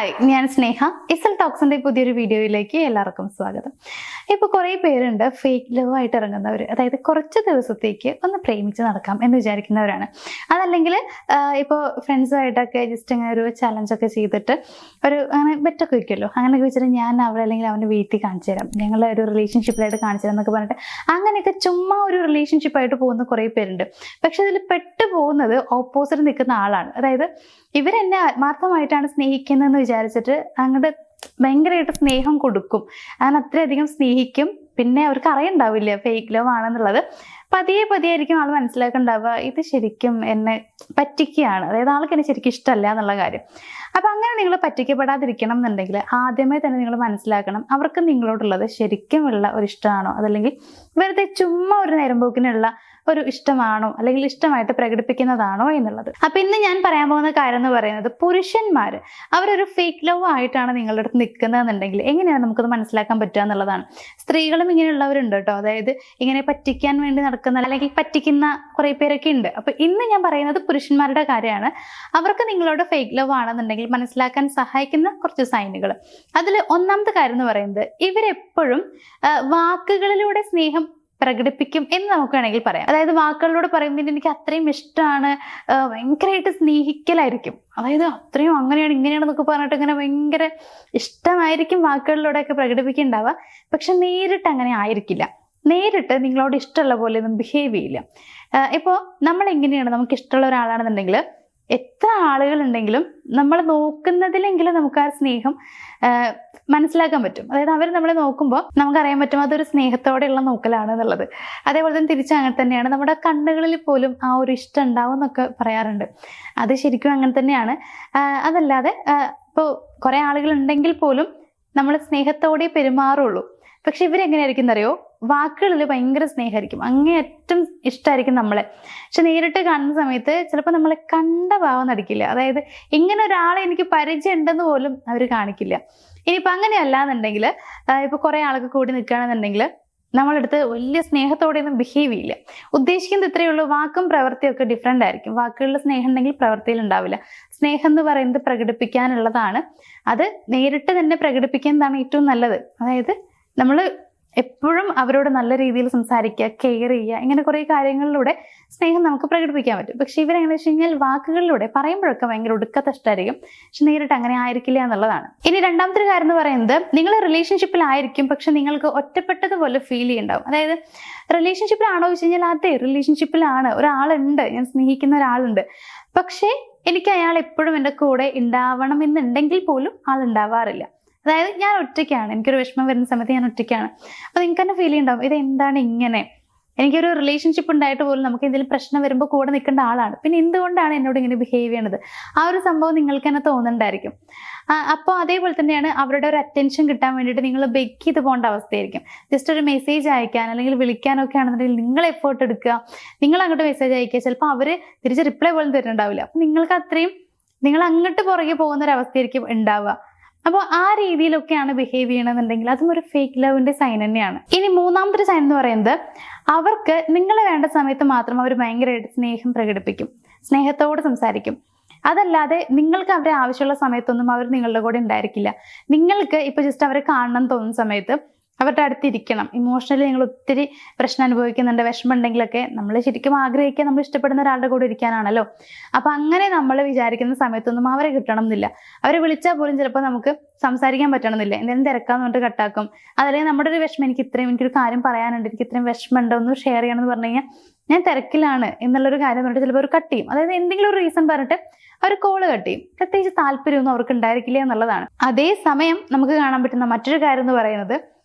Hi, ഞാൻ സ്നേഹ. ഇസൽ ടോക്സിന്റെ പുതിയൊരു വീഡിയോയിലേക്ക് എല്ലാവർക്കും സ്വാഗതം. ഇപ്പോൾ കുറേ പേരുണ്ട് ഫേക്ക് ലവ് ആയിട്ട് ഇറങ്ങുന്നവർ. അതായത് കുറച്ച് ദിവസത്തേക്ക് ഒന്ന് പ്രേമിച്ച് നടക്കാം എന്ന് വിചാരിക്കുന്നവരാണ്. അതല്ലെങ്കിൽ ഇപ്പോൾ ഫ്രണ്ട്സുമായിട്ടൊക്കെ ജസ്റ്റ് അങ്ങനെ ഒരു ചലഞ്ചൊക്കെ ചെയ്തിട്ട് ഒരു അങ്ങനെ ബെറ്റൊക്കെ വയ്ക്കുമല്ലോ, അങ്ങനെയൊക്കെ വെച്ചിട്ട് ഞാൻ അവളെ അല്ലെങ്കിൽ അവൻ്റെ വീട്ടിൽ കാണിച്ചു തരാം, ഞങ്ങൾ ഒരു റിലേഷൻഷിപ്പിലായിട്ട് കാണിച്ചു തരാം എന്നൊക്കെ പറഞ്ഞിട്ട് അങ്ങനെയൊക്കെ ചുമ്മാ ഒരു റിലേഷൻഷിപ്പായിട്ട് പോകുന്ന കുറേ പേരുണ്ട്. പക്ഷെ അതിൽ പെട്ടു പോകുന്നത് ഓപ്പോസിറ്റ് നിൽക്കുന്ന ആളാണ്. അതായത് ഇവരെന്നെ ആത്മാർത്ഥമായിട്ടാണ് സ്നേഹിക്കുന്നതെന്ന് വിചാരിച്ചിട്ട് അങ്ങോട്ട് ഭയങ്കരമായിട്ട് സ്നേഹം കൊടുക്കും, അങ്ങനെ അത്രയധികം സ്നേഹിക്കും. പിന്നെ അവർക്ക് അറിയണ്ടാവില്ല ഫേക്ക് ലവ് ആണെന്നുള്ളത്. പതിയെ ആയിരിക്കും ആൾ മനസ്സിലാക്കണ്ടാവുക, ഇത് ശരിക്കും എന്നെ പറ്റിക്കുകയാണ്, അതായത് ആൾക്ക് എന്നെ ശരിക്കും ഇഷ്ടമല്ല എന്നുള്ള കാര്യം. അപ്പം അങ്ങനെ നിങ്ങൾ പറ്റിക്കപ്പെടാതിരിക്കണം എന്നുണ്ടെങ്കിൽ ആദ്യമേ തന്നെ നിങ്ങൾ മനസ്സിലാക്കണം അവർക്ക് നിങ്ങളോടുള്ളത് ശരിക്കും ഉള്ള ഒരു ഇഷ്ടമാണോ, അതല്ലെങ്കിൽ വെറുതെ ചുമ്മാ ഒരു നേരമ്പോക്കിനുള്ള ഒരു ഇഷ്ടമാണോ, അല്ലെങ്കിൽ ഇഷ്ടമായിട്ട് പ്രകടിപ്പിക്കുന്നതാണോ എന്നുള്ളത്. അപ്പൊ ഇന്ന് ഞാൻ പറയാൻ പോകുന്ന കാര്യം എന്ന് പറയുന്നത്, പുരുഷന്മാർ അവരൊരു ഫേക്ക് ലവ് ആയിട്ടാണ് നിങ്ങളുടെ അടുത്ത് നിൽക്കുന്നതെന്നുണ്ടെങ്കിൽ എങ്ങനെയാണ് നമുക്കത് മനസ്സിലാക്കാൻ പറ്റുക എന്നുള്ളതാണ്. സ്ത്രീകളും ഇങ്ങനെയുള്ളവരുണ്ട് കേട്ടോ, അതായത് ഇങ്ങനെ പറ്റിക്കാൻ വേണ്ടി നടക്കുന്ന അല്ലെങ്കിൽ പറ്റിക്കുന്ന കുറെ പേരൊക്കെ ഉണ്ട്. അപ്പൊ ഇന്ന് ഞാൻ പറയുന്നത് പുരുഷന്മാരുടെ കാര്യമാണ്. അവർക്ക് നിങ്ങളോട് ഫേക്ക് ലവ് ആണെന്നുണ്ടെങ്കിൽ മനസ്സിലാക്കാൻ സഹായിക്കുന്ന കുറച്ച് സൈനുകൾ. അതിൽ ഒന്നാമത്തെ കാര്യം എന്ന് പറയുന്നത്, ഇവരെപ്പോഴും വാക്കുകളിലൂടെ സ്നേഹം പ്രകടിപ്പിക്കും എന്ന് നമുക്ക് വേണമെങ്കിൽ പറയാം. അതായത് വാക്കുകളിലൂടെ പറയുമ്പോൾ എനിക്ക് അത്രയും ഇഷ്ടമാണ്, ഭയങ്കരമായിട്ട് സ്നേഹിക്കലായിരിക്കും, അതായത് അത്രയും അങ്ങനെയാണ് ഇങ്ങനെയാണെന്നൊക്കെ പറഞ്ഞിട്ട് ഇങ്ങനെ ഭയങ്കര ഇഷ്ടമായിരിക്കും വാക്കുകളിലൂടെയൊക്കെ പ്രകടിപ്പിക്കുന്നുണ്ടാവുക. പക്ഷെ നേരിട്ട് അങ്ങനെ ആയിരിക്കില്ല. നേരിട്ട് നിങ്ങളോട് ഇഷ്ടമുള്ള പോലെ ഒന്നും ബിഹേവ് ചെയ്യില്ല. ഇപ്പോൾ നമ്മൾ എങ്ങനെയാണ്, നമുക്ക് ഇഷ്ടമുള്ള ഒരാളാണെന്നുണ്ടെങ്കിൽ എത്ര ആളുകളുണ്ടെങ്കിലും നമ്മൾ നോക്കുന്നതിലെങ്കിലും നമുക്ക് ആ സ്നേഹം മനസ്സിലാക്കാൻ പറ്റും. അതായത് അവർ നമ്മളെ നോക്കുമ്പോൾ നമുക്കറിയാൻ പറ്റും അതൊരു സ്നേഹത്തോടെയുള്ള നോക്കലാണ് എന്നുള്ളത്. അതേപോലെ തന്നെ തിരിച്ച് അങ്ങനെ തന്നെയാണ്, നമ്മുടെ കണ്ണുകളിൽ പോലും ആ ഒരു ഇഷ്ടം ഉണ്ടാവും എന്നൊക്കെ പറയാറുണ്ട്. അത് ശരിക്കും അങ്ങനെ തന്നെയാണ്. അതല്ലാതെ ഇപ്പോൾ കുറേ ആളുകൾ ഉണ്ടെങ്കിൽ പോലും നമ്മൾ സ്നേഹത്തോടെ പെരുമാറുള്ളൂ. പക്ഷെ ഇവരെങ്ങനെയായിരിക്കും എന്നറിയോ, വാക്കുകളിൽ ഭയങ്കര സ്നേഹമായിരിക്കും, അങ്ങേയറ്റം ഇഷ്ടമായിരിക്കും നമ്മളെ. പക്ഷെ നേരിട്ട് കാണുന്ന സമയത്ത് ചിലപ്പോൾ നമ്മളെ കണ്ട ഭാവം നടിക്കില്ല. അതായത് ഇങ്ങനെ ഒരാളെ എനിക്ക് പരിചയം ഉണ്ടെന്ന് പോലും അവർ കാണിക്കില്ല. ഇനിയിപ്പോൾ അങ്ങനെയല്ല എന്നുണ്ടെങ്കിൽ, ഇപ്പോൾ കുറേ ആൾക്ക് കൂടി നിൽക്കുകയാണെന്നുണ്ടെങ്കിൽ നമ്മളെടുത്ത് വലിയ സ്നേഹത്തോടെയൊന്നും ബിഹേവ് ചെയ്യില്ല. ഉദ്ദേശിക്കുന്നത് ഇത്രയേ ഉള്ളൂ, വാക്കും പ്രവൃത്തിയും ഒക്കെ ഡിഫറെൻ്റ് ആയിരിക്കും. വാക്കുകളിൽ സ്നേഹം ഉണ്ടെങ്കിൽ പ്രവൃത്തിയിൽ ഉണ്ടാവില്ല. സ്നേഹം എന്ന് പറയുന്നത് പ്രകടിപ്പിക്കാനുള്ളതാണ്. അത് നേരിട്ട് തന്നെ പ്രകടിപ്പിക്കുന്നതാണ് ഏറ്റവും നല്ലത്. അതായത് നമ്മൾ എപ്പോഴും അവരോട് നല്ല രീതിയിൽ സംസാരിക്കുക, കെയർ ചെയ്യുക, ഇങ്ങനെ കുറേ കാര്യങ്ങളിലൂടെ സ്നേഹം നമുക്ക് പ്രകടിപ്പിക്കാൻ പറ്റും. പക്ഷെ ഇവരെങ്ങനെ വെച്ച് കഴിഞ്ഞാൽ വാക്കുകളിലൂടെ പറയുമ്പോഴൊക്കെ ഭയങ്കര ഒടുക്കത്തെ ഇഷ്ടമായിരിക്കും, പക്ഷെ നേരിട്ട് അങ്ങനെ ആയിരിക്കില്ല എന്നുള്ളതാണ്. ഇനി രണ്ടാമത്തെ കാര്യം എന്ന് പറയുന്നത്, നിങ്ങൾ റിലേഷൻഷിപ്പിലായിരിക്കും പക്ഷെ നിങ്ങൾക്ക് ഒറ്റപ്പെട്ടതുപോലെ ഫീൽ ചെയ്യുന്നുണ്ടാവും. അതായത് റിലേഷൻഷിപ്പിലാണോ വെച്ച് കഴിഞ്ഞാൽ അതെ റിലേഷൻഷിപ്പിലാണ്, ഒരാളുണ്ട്, ഞാൻ സ്നേഹിക്കുന്ന ഒരാളുണ്ട്, പക്ഷേ എനിക്ക് അയാൾ എപ്പോഴും എൻ്റെ കൂടെ ഉണ്ടാവണം എന്നുണ്ടെങ്കിൽ പോലും ആൾ ഉണ്ടാവാറില്ല. അതായത് ഞാൻ ഒറ്റയ്ക്കാണ്, എനിക്കൊരു വിഷമം വരുന്ന സമയത്ത് ഞാൻ ഒറ്റയ്ക്കാണ്. അപ്പോൾ നിങ്ങൾക്ക് തന്നെ ഫീൽ ചെയ്യുന്നുണ്ടാവും, ഇത് എന്താണ് ഇങ്ങനെ, എനിക്കൊരു റിലേഷൻഷിപ്പ് ഉണ്ടായിട്ട് പോലും നമുക്ക് എന്തെങ്കിലും പ്രശ്നം വരുമ്പോൾ കൂടെ നിൽക്കേണ്ട ആളാണ്, പിന്നെ എന്തുകൊണ്ടാണ് എന്നോട് ഇങ്ങനെ ബിഹേവ് ചെയ്യണത്, ആ ഒരു സംഭവം നിങ്ങൾക്ക് തന്നെ തോന്നുന്നുണ്ടായിരിക്കും. അപ്പോൾ അതേപോലെ തന്നെയാണ് അവരുടെ ഒരു അറ്റൻഷൻ കിട്ടാൻ വേണ്ടിയിട്ട് നിങ്ങൾ ബെഗ് ചെയ്ത് പോകേണ്ട അവസ്ഥയായിരിക്കും. ജസ്റ്റ് ഒരു മെസ്സേജ് അയക്കാൻ അല്ലെങ്കിൽ വിളിക്കാനൊക്കെ ആണെന്നുണ്ടെങ്കിൽ നിങ്ങൾ എഫേർട്ട് എടുക്കുക, നിങ്ങൾ അങ്ങോട്ട് മെസ്സേജ് അയക്കുക, ചിലപ്പോൾ അവർ തിരിച്ച് റിപ്ലൈ പോലും തരുന്നുണ്ടാവില്ല. അപ്പം നിങ്ങൾക്ക് അത്രയും നിങ്ങൾ അങ്ങോട്ട് പുറകെ പോകുന്ന ഒരു അവസ്ഥയായിരിക്കും ഉണ്ടാവുക. അപ്പോൾ ആ രീതിയിലൊക്കെയാണ് ബിഹേവ് ചെയ്യണമെന്നുണ്ടെങ്കിൽ അതും ഒരു ഫേക്ക് ലവിന്റെ സൈൻ തന്നെയാണ്. ഇനി മൂന്നാമത്തെ സൈൻ എന്ന് പറയുന്നത്, അവർക്ക് നിങ്ങളെ വേണ്ട സമയത്ത് മാത്രം അവർ ഭയങ്കരമായിട്ട് സ്നേഹം പ്രകടിപ്പിക്കും, സ്നേഹത്തോട് സംസാരിക്കും. അതല്ലാതെ നിങ്ങൾക്ക് അവരെ ആവശ്യമുള്ള സമയത്തൊന്നും അവർ നിങ്ങളുടെ കൂടെ ഉണ്ടായിരിക്കില്ല. നിങ്ങൾക്ക് ഇപ്പോൾ ജസ്റ്റ് അവരെ കാണണം തോന്നുന്ന സമയത്ത് അവരുടെ അടുത്തിരിക്കണം. ഇമോഷണലി നിങ്ങൾ ഒത്തിരി പ്രശ്നം അനുഭവിക്കുന്നുണ്ട്, വിഷമം ഉണ്ടെങ്കിലൊക്കെ നമ്മൾ ശരിക്കും ആഗ്രഹിക്കുക നമ്മൾ ഇഷ്ടപ്പെടുന്ന ഒരാളുടെ കൂടെ ഇരിക്കാനാണല്ലോ. അപ്പം അങ്ങനെ നമ്മൾ വിചാരിക്കുന്ന സമയത്തൊന്നും അവരെ കിട്ടണം എന്നില്ല. അവരെ വിളിച്ചാൽ പോലും ചിലപ്പോൾ നമുക്ക് സംസാരിക്കാൻ പറ്റണമെന്നില്ല, എന്തെങ്കിലും തിരക്കാന്ന് പറഞ്ഞിട്ട് കട്ടാക്കും. അതല്ലെങ്കിൽ നമ്മുടെ ഒരു വിഷമം, എനിക്കൊരു കാര്യം പറയാനുണ്ട്, എനിക്ക് ഇത്രയും വിഷമമുണ്ട്, ഒന്ന് ഷെയർ ചെയ്യണമെന്ന് പറഞ്ഞു കഴിഞ്ഞാൽ ഞാൻ തിരക്കിലാണ് എന്നുള്ളൊരു കാര്യം പറഞ്ഞിട്ട് ചിലപ്പോൾ ഒരു കട്ട് ചെയ്യും. അതായത് എന്തെങ്കിലും ഒരു റീസൺ പറഞ്ഞിട്ട് അവർ കോള് കട്ട് ചെയ്യും. പ്രത്യേകിച്ച് താല്പര്യമൊന്നും അവർക്ക് ഉണ്ടായിരിക്കില്ല എന്നുള്ളതാണ്. അതേസമയം നമുക്ക് കാണാൻ പറ്റുന്ന മറ്റൊരു കാര്യം എന്ന് പറയുന്നത്,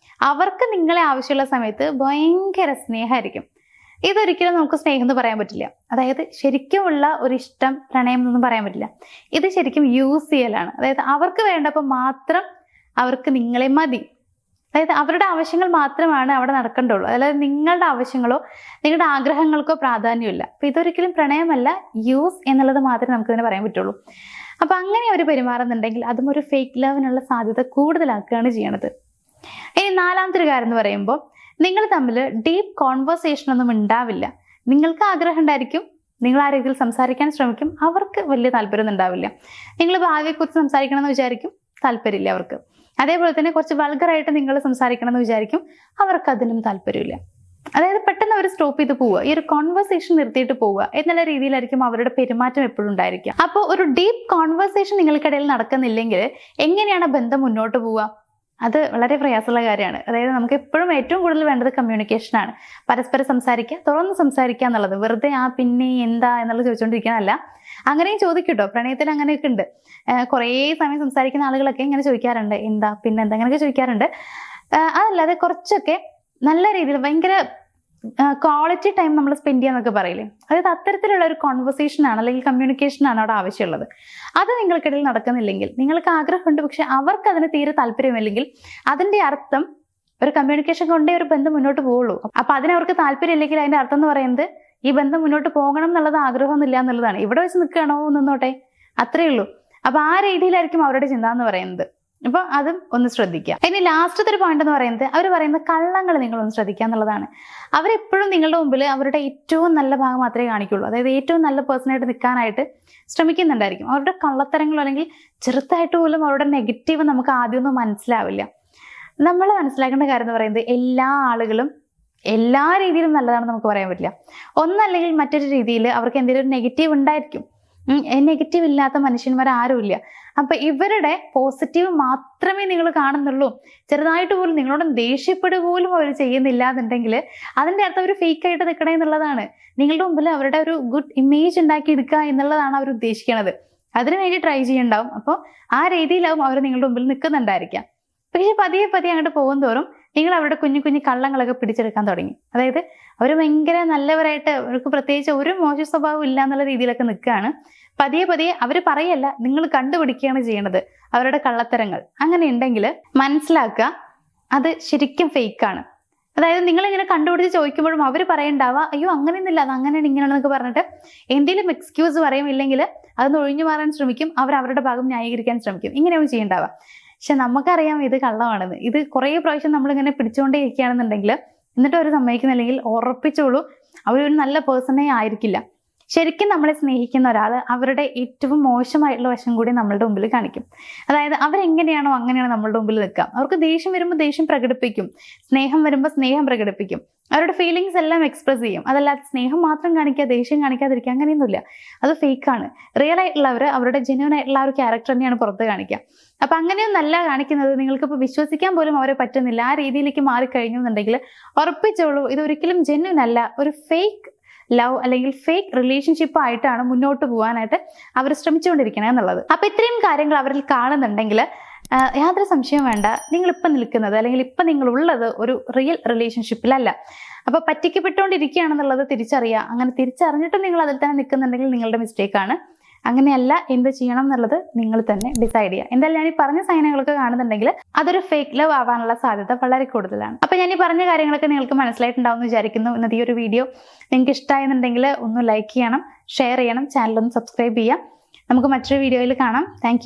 അവർക്ക് നിങ്ങളെ ആവശ്യമുള്ള സമയത്ത് ഭയങ്കര സ്നേഹമായിരിക്കും. ഇതൊരിക്കലും നമുക്ക് സ്നേഹം എന്ന് പറയാൻ പറ്റില്ല. അതായത് ശരിക്കുമുള്ള ഒരു ഇഷ്ടം, പ്രണയം എന്നൊന്നും പറയാൻ പറ്റില്ല. ഇത് ശരിക്കും യൂസ് ചെയ്യലാണ്. അതായത് അവർക്ക് വേണ്ടപ്പോൾ മാത്രം അവർക്ക് നിങ്ങളെ മതി. അതായത് അവരുടെ ആവശ്യങ്ങൾ മാത്രമാണ് അവിടെ നടക്കേണ്ടുള്ളൂ. അതായത് നിങ്ങളുടെ ആവശ്യങ്ങളോ നിങ്ങളുടെ ആഗ്രഹങ്ങൾക്കോ പ്രാധാന്യമില്ല. അപ്പം ഇതൊരിക്കലും പ്രണയമല്ല, യൂസ് എന്നുള്ളത് മാത്രമേ നമുക്ക് ഇതിനെ പറയാൻ പറ്റുള്ളൂ. അപ്പം അങ്ങനെ അവർ പെരുമാറുന്നുണ്ടെങ്കിൽ അതും ഒരു ഫേക്ക് ലവിനുള്ള സാധ്യത കൂടുതലാക്കുകയാണ് ചെയ്യണത്. ഇനി നാലാമത്തെ ഒരു കാര്യം എന്ന് പറയുമ്പോൾ, നിങ്ങൾ തമ്മിൽ ഡീപ്പ് കോൺവെർസേഷൻ ഒന്നും ഉണ്ടാവില്ല. നിങ്ങൾക്ക് ആഗ്രഹം ഉണ്ടായിരിക്കും, നിങ്ങൾ ആ രീതിയിൽ സംസാരിക്കാൻ ശ്രമിക്കും, അവർക്ക് വലിയ താല്പര്യമൊന്നും ഉണ്ടാവില്ല. നിങ്ങൾ ഭാവിയെക്കുറിച്ച് സംസാരിക്കണം എന്ന് വിചാരിക്കും, താല്പര്യമില്ല അവർക്ക്. അതേപോലെ തന്നെ കുറച്ച് വൾഗറായിട്ട് നിങ്ങൾ സംസാരിക്കണം എന്ന് വിചാരിക്കും, അവർക്ക് അതിനും താല്പര്യമില്ല. അതായത് പെട്ടെന്ന് അവർ സ്റ്റോപ്പ് ചെയ്ത് പോവുക, ഈ ഒരു കോൺവെർസേഷൻ നിർത്തിയിട്ട് പോവുക എന്നുള്ള രീതിയിലായിരിക്കും അവരുടെ പെരുമാറ്റം എപ്പോഴും ഉണ്ടായിരിക്കുക. അപ്പോൾ ഒരു ഡീപ്പ് കോൺവെർസേഷൻ നിങ്ങൾക്കിടയിൽ നടക്കുന്നില്ലെങ്കിൽ എങ്ങനെയാണ് ബന്ധം മുന്നോട്ട് പോവുക? അത് വളരെ പ്രയാസമുള്ള കാര്യമാണ്. അതായത് നമുക്ക് എപ്പോഴും ഏറ്റവും കൂടുതൽ വേണ്ടത് കമ്മ്യൂണിക്കേഷനാണ്. പരസ്പരം സംസാരിക്കുക, തുറന്ന് സംസാരിക്കുക എന്നുള്ളത്. വെറുതെ പിന്നെ എന്താ എന്നുള്ളത് ചോദിച്ചുകൊണ്ടിരിക്കാനല്ല. അങ്ങനെയും ചോദിക്കട്ടോ, പ്രണയത്തിൽ അങ്ങനെയൊക്കെ ഉണ്ട്. കുറേ സമയം സംസാരിക്കുന്ന ആളുകളൊക്കെ ഇങ്ങനെ ചോദിക്കാറുണ്ട്, എന്താ പിന്നെന്താ, അങ്ങനെയൊക്കെ ചോദിക്കാറുണ്ട്. അതല്ലാതെ കുറച്ചൊക്കെ നല്ല രീതിയിൽ ഭയങ്കര ക്വാളിറ്റി ടൈം നമ്മൾ സ്പെൻഡ് ചെയ്യാന്നൊക്കെ പറയില്ലേ, അതായത് അത്തരത്തിലുള്ള ഒരു കോൺവെർസേഷനാണ് അല്ലെങ്കിൽ കമ്മ്യൂണിക്കേഷനാണ് അവിടെ ആവശ്യമുള്ളത്. അത് നിങ്ങൾക്കിടയിൽ നടക്കുന്നില്ലെങ്കിൽ, നിങ്ങൾക്ക് ആഗ്രഹമുണ്ട് പക്ഷെ അവർക്ക് അതിന് തീരെ താല്പര്യമില്ലെങ്കിൽ, അതിന്റെ അർത്ഥം ഒരു കമ്മ്യൂണിക്കേഷൻ കൊണ്ടേ ഒരു ബന്ധം മുന്നോട്ട് പോവുള്ളൂ. അപ്പൊ അതിനവർക്ക് താല്പര്യമില്ലെങ്കിൽ അതിന്റെ അർത്ഥം എന്ന് പറയുന്നത് ഈ ബന്ധം മുന്നോട്ട് പോകണം എന്നുള്ളത് ആഗ്രഹമൊന്നുമില്ല എന്നുള്ളതാണ്. ഇവിടെ വെച്ച് നിൽക്കുകയാണോ നിന്നോട്ടെ, അത്രയേ ഉള്ളൂ. അപ്പൊ ആ രീതിയിലായിരിക്കും അവരുടെ ചിന്ത എന്ന് പറയുന്നത്. അപ്പൊ അതും ഒന്ന് ശ്രദ്ധിക്കുക. ഇനി ലാസ്റ്റത്തെ ഒരു പോയിന്റ് എന്ന് പറയുന്നത്, അവർ പറയുന്ന കള്ളങ്ങൾ നിങ്ങളൊന്ന് ശ്രദ്ധിക്കുക എന്നുള്ളതാണ്. അവരെപ്പോഴും നിങ്ങളുടെ മുമ്പിൽ അവരുടെ ഏറ്റവും നല്ല ഭാഗം മാത്രമേ കാണിക്കുള്ളൂ. അതായത് ഏറ്റവും നല്ല പേഴ്സണായിട്ട് നിൽക്കാനായിട്ട് ശ്രമിക്കുന്നുണ്ടായിരിക്കും. അവരുടെ കള്ളത്തരങ്ങളോ അല്ലെങ്കിൽ ചെറുതായിട്ട് പോലും അവരുടെ നെഗറ്റീവ് നമുക്ക് ആദ്യമൊന്നും മനസ്സിലാവില്ല. നമ്മൾ മനസ്സിലാക്കേണ്ട കാര്യം എന്ന് പറയുന്നത്, എല്ലാ ആളുകളും എല്ലാ രീതിയിലും നല്ലതാണെന്ന് നമുക്ക് പറയാൻ പറ്റില്ല. ഒന്നല്ലെങ്കിൽ മറ്റൊരു രീതിയിൽ അവർക്ക് എന്തെങ്കിലും ഒരു നെഗറ്റീവ് ഉണ്ടായിരിക്കും. നെഗറ്റീവ് ഇല്ലാത്ത മനുഷ്യന്മാർ ആരുമില്ല. അപ്പൊ ഇവരുടെ പോസിറ്റീവ് മാത്രമേ നിങ്ങൾ കാണുന്നുള്ളൂ. ചെറുതായിട്ട് പോലും നിങ്ങളോട് ദേഷ്യപ്പെടുക പോലും അവർ ചെയ്യുന്നില്ല എന്നുണ്ടെങ്കിൽ അതിന്റെ അർത്ഥം അവർ ഫേക്ക് ആയിട്ട് നിൽക്കണേ എന്നുള്ളതാണ്. നിങ്ങളുടെ മുമ്പിൽ അവരുടെ ഒരു ഗുഡ് ഇമേജ് ഉണ്ടാക്കി എടുക്കുക എന്നുള്ളതാണ് അവർ ഉദ്ദേശിക്കുന്നത്. അതിനുവേണ്ടി ട്രൈ ചെയ്യണ്ടാവും. അപ്പോൾ ആ രീതിയിലാവും അവർ നിങ്ങളുടെ മുമ്പിൽ നിൽക്കുന്നുണ്ടായിരിക്കാം. പക്ഷെ പതിയെ അങ്ങോട്ട് പോകും തോറും നിങ്ങൾ അവരുടെ കുഞ്ഞു കുഞ്ഞു കള്ളങ്ങളൊക്കെ പിടിച്ചെടുക്കാൻ തുടങ്ങി. അതായത് അവർ ഭയങ്കര നല്ലവരായിട്ട്, അവർക്ക് പ്രത്യേകിച്ച് ഒരു മോശ സ്വഭാവം ഇല്ല എന്നുള്ള രീതിയിലൊക്കെ നിൽക്കുകയാണ്. പതിയെ അവർ പറയല്ല, നിങ്ങൾ കണ്ടുപിടിക്കുകയാണ് ചെയ്യണത് അവരുടെ കള്ളത്തരങ്ങൾ. അങ്ങനെ ഉണ്ടെങ്കിൽ മനസ്സിലാക്കുക അത് ശരിക്കും ഫേക്കാണ്. അതായത് നിങ്ങളിങ്ങനെ കണ്ടുപിടിച്ച് ചോദിക്കുമ്പോഴും അവർ പറയണ്ടാവുക, അയ്യോ അങ്ങനെയൊന്നുമില്ല, അത് അങ്ങനെയാണ് ഇങ്ങനെയാണെന്നൊക്കെ പറഞ്ഞിട്ട് എന്തെങ്കിലും എക്സ്ക്യൂസ് പറയും. ഇല്ലെങ്കിൽ അതൊന്ന് ഒഴിഞ്ഞു മാറാൻ ശ്രമിക്കും. അവരുടെ ഭാഗം ന്യായീകരിക്കാൻ ശ്രമിക്കും. ഇങ്ങനെയാണ് ചെയ്യണ്ടാവുക. പക്ഷെ നമുക്കറിയാം ഇത് കള്ളമാണെന്ന്. ഇത് കുറേ പ്രാവശ്യം നമ്മളിങ്ങനെ പിടിച്ചുകൊണ്ടേ ഇരിക്കുകയാണെന്നുണ്ടെങ്കിൽ, എന്നിട്ട് അവർ സമ്മതിക്കുന്നില്ലെങ്കിൽ ഉറപ്പിച്ചോളൂ അവരൊരു നല്ല പേഴ്സണേ ആയിരിക്കില്ല. ശരിക്കും നമ്മളെ സ്നേഹിക്കുന്ന ഒരാൾ അവരുടെ ഏറ്റവും മോശമായിട്ടുള്ള വശം കൂടി നമ്മളുടെ മുമ്പിൽ കാണിക്കും. അതായത് അവരെങ്ങനെയാണോ അങ്ങനെയാണ് നമ്മളുടെ മുമ്പിൽ നിൽക്കുക. അവർക്ക് ദേഷ്യം വരുമ്പോൾ ദേഷ്യം പ്രകടിപ്പിക്കും, സ്നേഹം വരുമ്പോൾ സ്നേഹം പ്രകടിപ്പിക്കും, അവരുടെ ഫീലിങ്സ് എല്ലാം എക്സ്പ്രസ് ചെയ്യും. അതല്ലാതെ സ്നേഹം മാത്രം കാണിക്കുക, ദേഷ്യം കാണിക്കാതിരിക്കുക, അങ്ങനെയൊന്നുമില്ല. അത് ഫേക്കാണ്. റിയൽ ആയിട്ടുള്ളവർ അവരുടെ ജെന്യൂൻ ആയിട്ടുള്ള ആ ഒരു ക്യാരക്ടർ തന്നെയാണ് പുറത്ത് കാണിക്കുക. അപ്പൊ അങ്ങനെയൊന്നല്ല കാണിക്കുന്നത്. നിങ്ങൾക്കിപ്പോൾ വിശ്വസിക്കാൻ പോലും അവരെ പറ്റുന്നില്ല, ആ രീതിയിലേക്ക് മാറിക്കഴിഞ്ഞു എന്നുണ്ടെങ്കിൽ ഉറപ്പിച്ചോളൂ ഇത് ഒരിക്കലും ജെന്യൂൻ അല്ല. ഒരു ഫേക്ക് ലവ് അല്ലെങ്കിൽ ഫേക്ക് റിലേഷൻഷിപ്പ് ആയിട്ടാണ് മുന്നോട്ട് പോകാനായിട്ട് അവർ ശ്രമിച്ചുകൊണ്ടിരിക്കണേ എന്നുള്ളത്. അപ്പൊ ഇത്രയും കാര്യങ്ങൾ അവരിൽ കാണുന്നുണ്ടെങ്കിൽ യാതൊരു സംശയവും വേണ്ട, നിങ്ങളിപ്പം നിൽക്കുന്നത് അല്ലെങ്കിൽ ഇപ്പം നിങ്ങളുള്ളത് ഒരു റിയൽ റിലേഷൻഷിപ്പിലല്ല. അപ്പൊ പറ്റിക്കപ്പെട്ടുകൊണ്ടിരിക്കുകയാണെന്നുള്ളത് തിരിച്ചറിയുക. അങ്ങനെ തിരിച്ചറിഞ്ഞിട്ടും നിങ്ങൾ അതിൽ തന്നെ നിൽക്കുന്നുണ്ടെങ്കിൽ നിങ്ങളുടെ മിസ്റ്റേക്കാണ്. അങ്ങനെയല്ല, എന്ത് ചെയ്യണം എന്നുള്ളത് നിങ്ങൾ തന്നെ ഡിസൈഡ് ചെയ്യുക. എന്തായാലും ഞാൻ ഈ പറഞ്ഞ സൈനുകളൊക്കെ കാണുന്നുണ്ടെങ്കിൽ അതൊരു ഫേക്ക് ലവ് ആവാനുള്ള സാധ്യത വളരെ കൂടുതലാണ്. അപ്പൊ ഞാൻ ഈ പറഞ്ഞ കാര്യങ്ങളൊക്കെ നിങ്ങൾക്ക് മനസ്സിലായിട്ടുണ്ടാവും എന്ന് വിചാരിക്കുന്നു. ഇന്നത്തെ ഈ ഒരു വീഡിയോ നിങ്ങൾക്ക് ഇഷ്ടമായെന്നുണ്ടെങ്കിൽ ഒന്ന് ലൈക്ക് ചെയ്യണം, ഷെയർ ചെയ്യണം, ചാനൽ ഒന്ന് സബ്സ്ക്രൈബ് ചെയ്യാം. നമുക്ക് മറ്റൊരു വീഡിയോയിൽ കാണാം. താങ്ക്